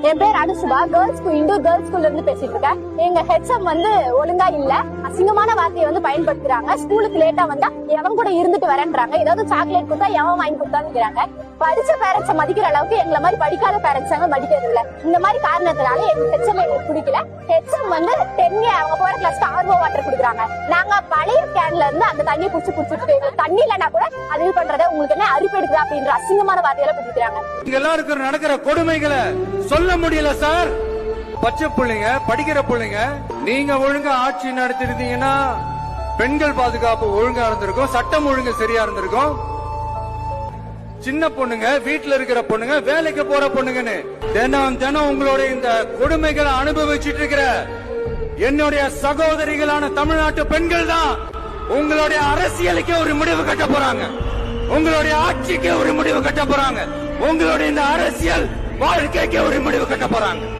என் பேர் அனுசுபா. Girls school indoor girls ஸ்கூல்ல இருந்து பேசிட்டு இருக்கேன். எங்க ஹெச்எம் ஒழுங்கா இல்ல, அசிங்கமான வார்த்தையை பயன்படுத்துறாங்க. ஸ்கூலுக்கு லேட்டா வந்தா எவன் கூட இருந்துட்டு வரேன்றாங்க. ஏதாவது சாக்லேட் கொடுத்தா எவன் வாங்கி கொடுத்தாங்கிறாங்க. படிச்ச பேரண்ட்ஸ மதிக்கிற அளவுக்கு எங்களை மாதிரி படிக்காத பேரண்ட்ஸ் மதிக்கிறது இல்ல. இந்த மாதிரி காரணத்தினால எங்க ஹெச்எம் எங்களுக்கு பிடிக்கல. ஹெச்எம் 10 அவங்க போற கிளாஸ்க்கு ஆர்வோ வாட்டர் குடுக்குறாங்க. நாங்க பழைய கேன்ல இருந்து அந்த தண்ணி குடிச்சு தண்ணி இல்லைன்னா கூட அது இது பண்றத உங்களுக்கு என்ன அரிப்பு எடுக்குது அப்படின்ற அசிங்கமான வார்த்தைகளை பிடிக்கிறாங்க. இங்க எல்லாருக்கும் நடக்கிற கொடுமைகளை சொல்ல முடியல சார். பச்சை பிள்ளைங்க, படிக்கிற பிள்ளைங்க, நீங்க ஒழுங்கா ஆட்சி நடத்திருந்தீங்கன்னா பெண்கள் பாதுகாப்பு ஒழுங்கா இருந்திருக்கும், சட்டம் ஒழுங்கு சரியா இருந்திருக்கும். சின்ன பொண்ணுங்க, வீட்டுல இருக்கிற பொண்ணுங்க, வேலைக்கு போற பொண்ணுங்கன்னு தினம் தினம் உங்களுடைய இந்த கொடுமைகளை அனுபவிச்சுட்டு இருக்கிற என்னுடைய சகோதரிகளான தமிழ்நாட்டு பெண்கள் தான் உங்களுடைய அரசியலுக்கு ஒரு முடிவு கட்ட போறாங்க, உங்களுடைய ஆட்சிக்கு ஒரு முடிவு கட்ட போறாங்க, உங்களுடைய இந்த அரசியல் வாழ்க்கைக்கு ஒரு முடிவு கட்ட போறாங்க.